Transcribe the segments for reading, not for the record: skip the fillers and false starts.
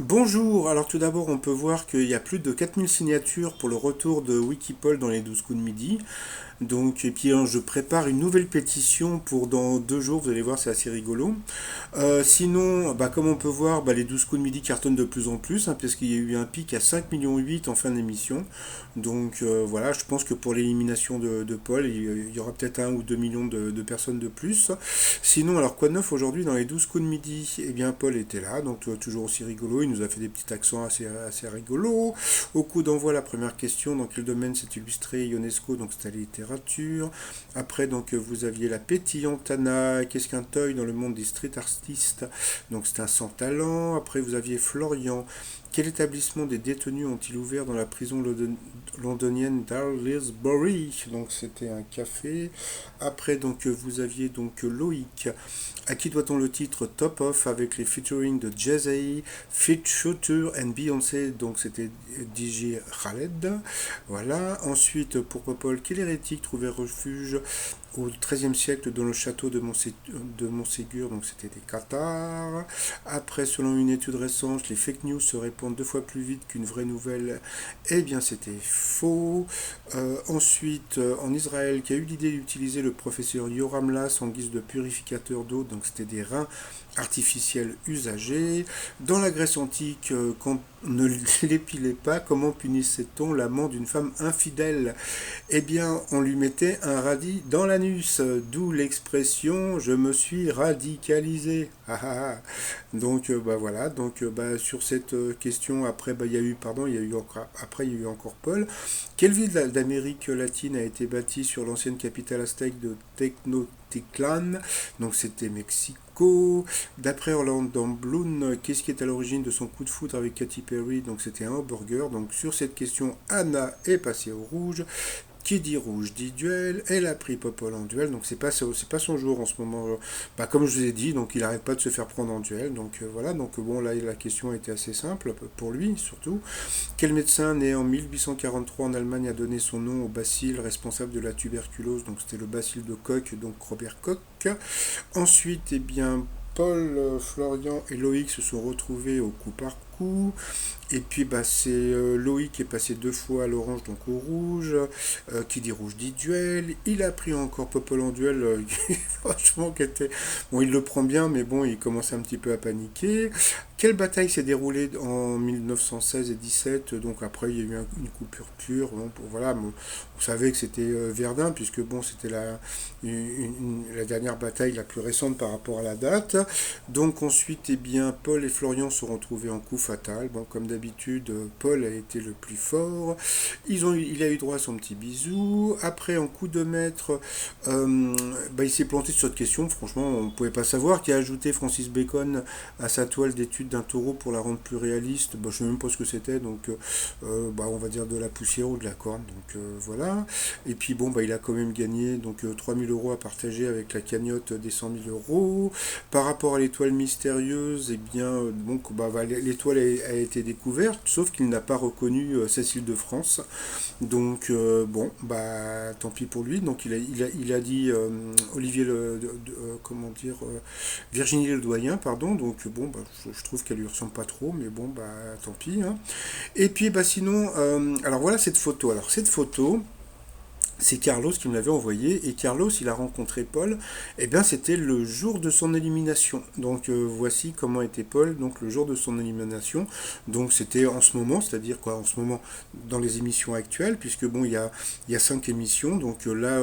Bonjour, alors tout d'abord on peut voir qu'il y a plus de 4000 signatures pour le retour de Wikipol dans les 12 coups de midi. Donc, et puis je prépare une nouvelle pétition pour dans 2 jours, vous allez voir c'est assez rigolo. Sinon, comme on peut voir, les 12 coups de midi cartonnent de plus en plus, parce qu'il y a eu un pic à 5,8 millions en fin d'émission. Donc voilà, je pense que pour l'élimination de Paul, il y aura peut-être 1 ou 2 millions de personnes de plus. Sinon, alors quoi de neuf aujourd'hui dans les 12 coups de midi? Eh bien, Paul était là, donc toujours aussi rigolo. Il nous a fait des petits accents assez rigolos. Au coup d'envoi, la première question, dans quel domaine s'est illustré Ionesco? Donc c'était la littérature. Après, donc vous aviez la pétillante Anna, qu'est-ce qu'un toy dans le monde des street artistes? Donc c'est un sans talent. Après, vous aviez Florian. Quel établissement des détenus ont-ils ouvert dans la prison londonienne d'Aylesbury? Donc c'était un café. Après, donc vous aviez donc Loïc. À qui doit-on le titre Top Off avec les featuring de Jay-Z, Fit Shooter and Beyoncé? Donc c'était DJ Khaled. Voilà. Ensuite, pour Popol, quel hérétique trouvait refuge au XIIIe siècle dans le château de Montségur? Donc c'était des Cathares. Après, selon une étude récente, les fake news se répandent 2 fois plus vite qu'une vraie nouvelle. Eh bien, c'était faux. Ensuite, en Israël, qui a eu l'idée d'utiliser le professeur Yoram Lass en guise de purificateur d'eau, donc c'était des reins artificiels usagés. Dans la Grèce antique, quand on ne l'épilait pas, comment punissait-on l'amant d'une femme infidèle? Eh bien, on lui mettait un radis dans l'anus, d'où l'expression je me suis radicalisé. Ah, ah, ah. Donc voilà, donc sur cette question après il y a eu pardon, il y a eu encore après il y a eu encore Paul. Quelle ville d'Amérique latine a été bâtie sur l'ancienne capitale aztèque de Tenochtitlan? Donc c'était Mexico. D'après Orlando Bloom, qu'est-ce qui est à l'origine de son coup de foudre avec Katy Perry? Donc c'était un hamburger. Donc sur cette question, Anna est passée au rouge. Qui dit rouge dit duel. Elle a pris Popol en duel, donc c'est pas son jour en ce moment. Comme je vous ai dit, donc il n'arrête pas de se faire prendre en duel. Donc voilà, donc bon là la question a été assez simple pour lui surtout. Quel médecin né en 1843 en Allemagne a donné son nom au bacille responsable de la tuberculose? Donc c'était le bacille de Koch, donc Robert Koch. Ensuite, eh bien Paul, Florian et Loïc se sont retrouvés au coup par coup. Et puis c'est Loïc qui est passé 2 fois à l'orange, donc au rouge. Qui dit rouge dit duel. Il a pris encore Popol en duel. Franchement, qui était... Bon, il le prend bien, mais bon, il commence un petit peu à paniquer. Quelle bataille s'est déroulée en 1916 et 17? Donc après, il y a eu une coupure pure. Bon, voilà, bon, on savait que c'était Verdun, puisque bon, c'était la dernière bataille la plus récente par rapport à la date. Donc ensuite, eh bien, Paul et Florian se sont retrouvés en coup fatal. Bon, comme d'habitude, Paul a été le plus fort. Il a eu droit à son petit bisou. Après, en coup de maître, il s'est planté sur cette question. Franchement, on ne pouvait pas savoir qui a ajouté Francis Bacon à sa toile d'étude d'un taureau pour la rendre plus réaliste. Je ne sais même pas ce que c'était. Donc, on va dire de la poussière ou de la corne. Donc, voilà. Et puis, bon, il a quand même gagné donc 3000 euros à partager avec la cagnotte des 100 000 euros. Par rapport à l'étoile mystérieuse, eh bien, l'étoile a été découverte, sauf qu'il n'a pas reconnu Cécile de France. Donc tant pis pour lui. Donc il a dit Olivier comment dire Virginie Ledoyen, pardon. Donc bon, je trouve qu'elle lui ressemble pas trop, mais bon, tant pis, hein. Et puis sinon, alors voilà cette photo. Alors cette photo, c'est Carlos qui me l'avait envoyé, et Carlos il a rencontré Paul, et bien c'était le jour de son élimination. Donc voici comment était Paul donc le jour de son élimination. Donc c'était en ce moment, c'est-à-dire quoi en ce moment dans les émissions actuelles, puisque bon il y a 5 émissions. Donc là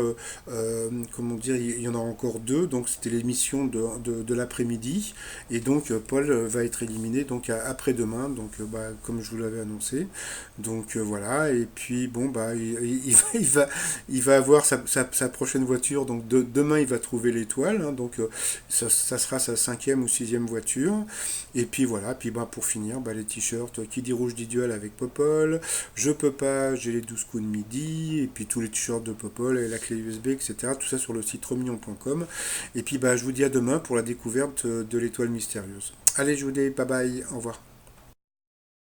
comment dire, il y en a encore deux. Donc c'était l'émission de l'après-midi, et donc Paul va être éliminé donc après-demain, donc comme je vous l'avais annoncé. Donc voilà, et puis bon il va avoir sa prochaine voiture. Donc demain, il va trouver l'étoile, hein. Donc ça sera sa 5e ou 6e voiture. Et puis voilà. Puis pour finir, les t-shirts. Qui dit rouge dit duel avec Popol. Je peux pas. J'ai les 12 coups de midi. Et puis tous les t-shirts de Popol et la clé USB, etc. Tout ça sur le site romignon.com. Et puis je vous dis à demain pour la découverte de l'étoile mystérieuse. Allez, je vous dis bye bye. Au revoir.